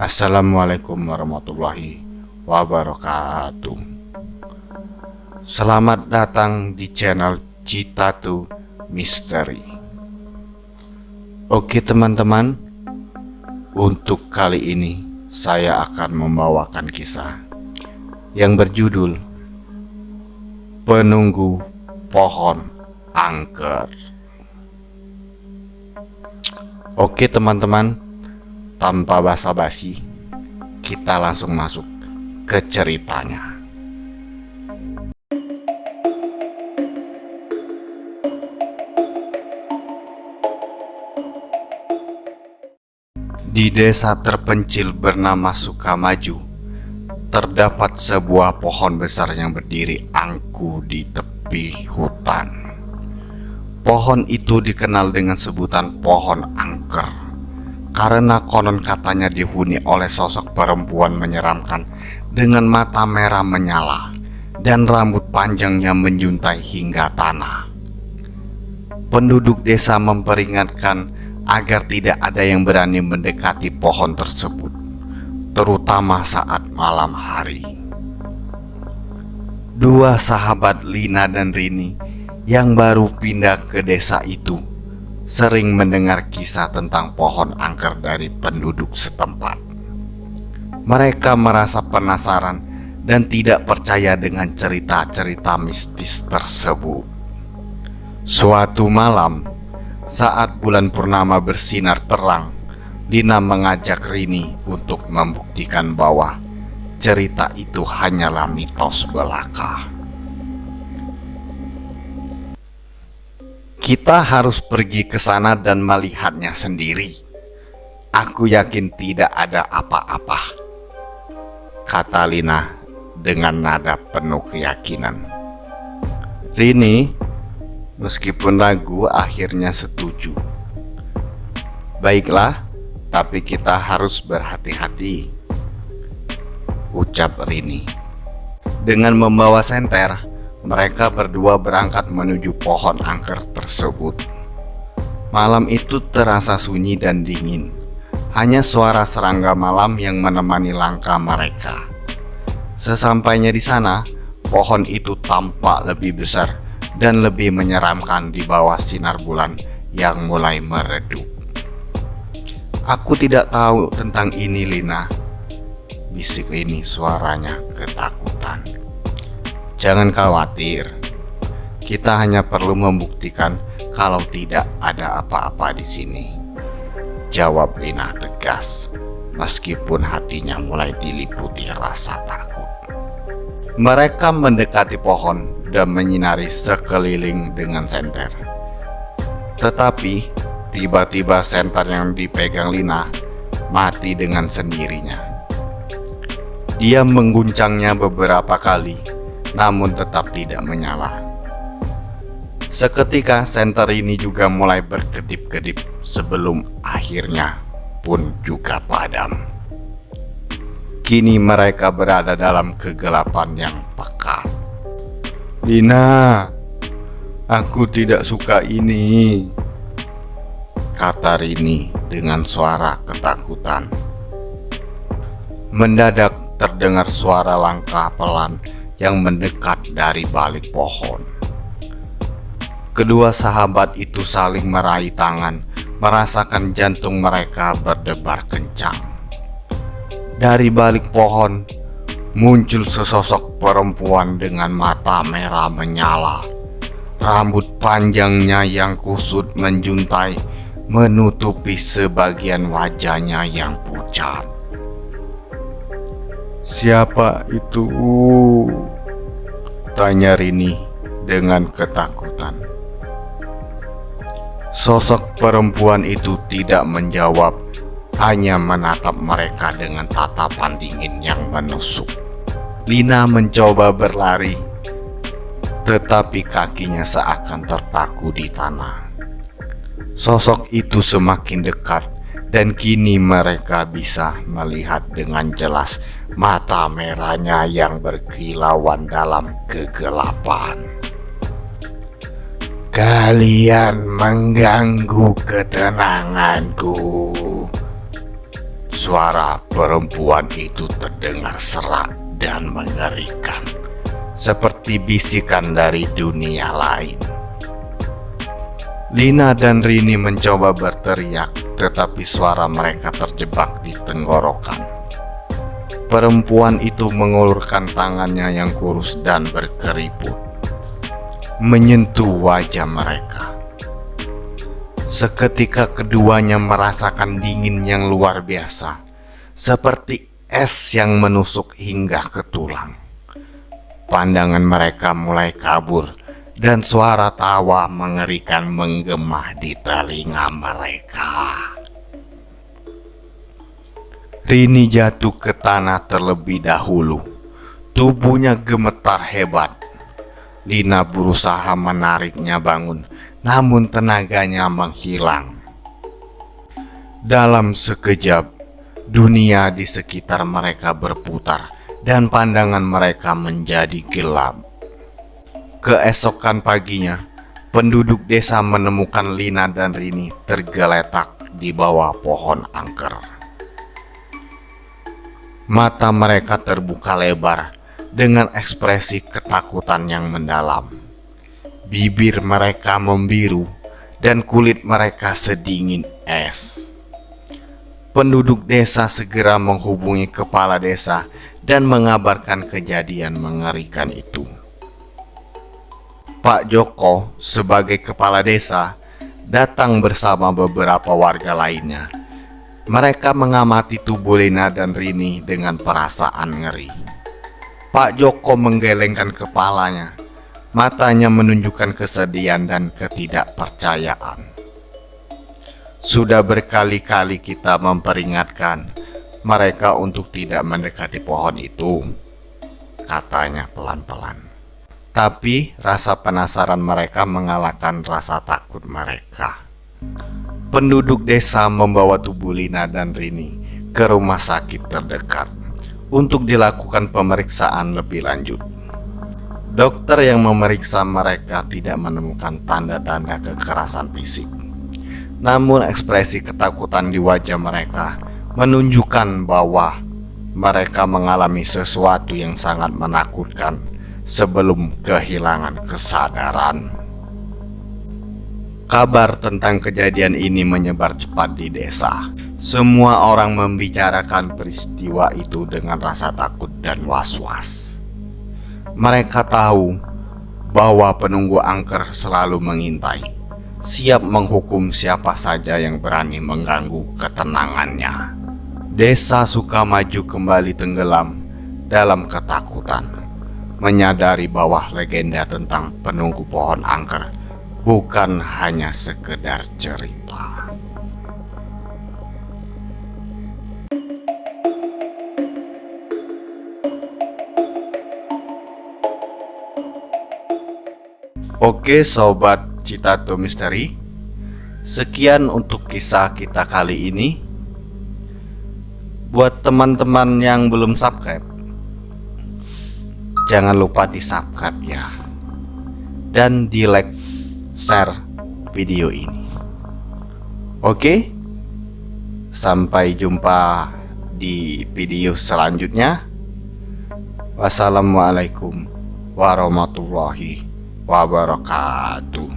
Assalamualaikum warahmatullahi wabarakatuh. Selamat datang di channel Citatu Misteri. Oke teman-teman, untuk kali ini saya akan membawakan kisah yang berjudul Penunggu Pohon Angker. Oke teman-teman, tanpa basa-basi, kita langsung masuk ke ceritanya. Di desa terpencil bernama Sukamaju, terdapat sebuah pohon besar yang berdiri angkuh di tepi hutan. Pohon itu dikenal dengan sebutan pohon angker karena konon katanya dihuni oleh sosok perempuan menyeramkan dengan mata merah menyala dan rambut panjangnya menjuntai hingga tanah. Penduduk desa memperingatkan agar tidak ada yang berani mendekati pohon tersebut, terutama saat malam hari. Dua sahabat, Lina dan Rini, yang baru pindah ke desa itu, sering mendengar kisah tentang pohon angker dari penduduk setempat. Mereka merasa penasaran dan tidak percaya dengan cerita-cerita mistis tersebut. Suatu malam, saat bulan purnama bersinar terang, Lina mengajak Rini untuk membuktikan bahwa cerita itu hanyalah mitos belaka. Kita harus pergi ke sana dan melihatnya sendiri. Aku yakin tidak ada apa-apa, kata Lina dengan nada penuh keyakinan. Rini, meskipun ragu, akhirnya setuju. Baiklah, tapi kita harus berhati-hati, ucap Rini. Dengan membawa senter, mereka berdua berangkat menuju pohon angker tersebut. Malam itu terasa sunyi dan dingin. Hanya suara serangga malam yang menemani langkah mereka. Sesampainya di sana, pohon itu tampak lebih besar dan lebih menyeramkan di bawah sinar bulan yang mulai meredup. Aku tidak tahu tentang ini, Lina, bisik Rini, suaranya ketakutan. Jangan khawatir, kita hanya perlu membuktikan kalau tidak ada apa-apa di sini, jawab Lina tegas, meskipun hatinya mulai diliputi rasa takut. Mereka mendekati pohon dan menyinari sekeliling dengan senter. Tetapi tiba-tiba senter yang dipegang Lina mati dengan sendirinya. Dia mengguncangnya beberapa kali, namun tetap tidak menyala. Seketika senter ini juga mulai berkedip-kedip sebelum akhirnya pun juga padam. Kini mereka berada dalam kegelapan yang pekat. Lina, aku tidak suka ini, kata Rini dengan suara ketakutan. Mendadak terdengar suara langkah pelan yang mendekat dari balik pohon. Kedua sahabat itu saling meraih tangan, merasakan jantung mereka berdebar kencang. Dari balik pohon muncul sesosok perempuan dengan mata merah menyala. Rambut panjangnya yang kusut menjuntai menutupi sebagian wajahnya yang pucat. Siapa itu? Tanya Rini dengan ketakutan. Sosok perempuan itu tidak menjawab, hanya menatap mereka dengan tatapan dingin yang menusuk. Lina mencoba berlari, tetapi kakinya seakan terpaku di tanah. Sosok itu semakin dekat, dan kini mereka bisa melihat dengan jelas mata merahnya yang berkilauan dalam kegelapan. Kalian mengganggu ketenanganku, Suara perempuan itu terdengar serak dan mengerikan, seperti bisikan dari dunia lain. Lina dan Rini mencoba berteriak, tetapi suara mereka terjebak di tenggorokan. Perempuan itu mengulurkan tangannya yang kurus dan berkeriput, menyentuh wajah mereka. Seketika keduanya merasakan dingin yang luar biasa, seperti es yang menusuk hingga ke tulang. Pandangan mereka mulai kabur, dan suara tawa mengerikan menggema di telinga mereka. Rini jatuh ke tanah terlebih dahulu. Tubuhnya gemetar hebat. Lina berusaha menariknya bangun, namun tenaganya menghilang. Dalam sekejap, dunia di sekitar mereka berputar dan pandangan mereka menjadi gelap. Keesokan paginya, penduduk desa menemukan Lina dan Rini tergeletak di bawah pohon angker. Mata mereka terbuka lebar dengan ekspresi ketakutan yang mendalam. Bibir mereka membiru dan kulit mereka sedingin es. Penduduk desa segera menghubungi kepala desa dan mengabarkan kejadian mengerikan itu. Pak Joko sebagai kepala desa datang bersama beberapa warga lainnya. Mereka mengamati tubuh Lina dan Rini dengan perasaan ngeri. Pak Joko menggelengkan kepalanya. Matanya menunjukkan kesedihan dan ketidakpercayaan. Sudah berkali-kali kita memperingatkan mereka untuk tidak mendekati pohon itu, katanya pelan-pelan. Tapi rasa penasaran mereka mengalahkan rasa takut mereka. Penduduk desa membawa tubuh Lina dan Rini ke rumah sakit terdekat untuk dilakukan pemeriksaan lebih lanjut. Dokter yang memeriksa mereka tidak menemukan tanda-tanda kekerasan fisik. Namun ekspresi ketakutan di wajah mereka menunjukkan bahwa mereka mengalami sesuatu yang sangat menakutkan sebelum kehilangan kesadaran. Kabar tentang kejadian ini menyebar cepat di desa. Semua orang membicarakan peristiwa itu dengan rasa takut dan was-was. Mereka tahu bahwa penunggu angker selalu mengintai, siap menghukum siapa saja yang berani mengganggu ketenangannya. Desa Sukamaju kembali tenggelam dalam ketakutan, menyadari bahwa legenda tentang penunggu pohon angker bukan hanya sekedar cerita. Oke sobat Citato Misteri, sekian untuk kisah kita kali ini. Buat teman-teman yang belum subscribe, jangan lupa di subscribe ya, dan di like, share video ini. Oke, sampai jumpa di video selanjutnya. Wassalamualaikum warahmatullahi wabarakatuh.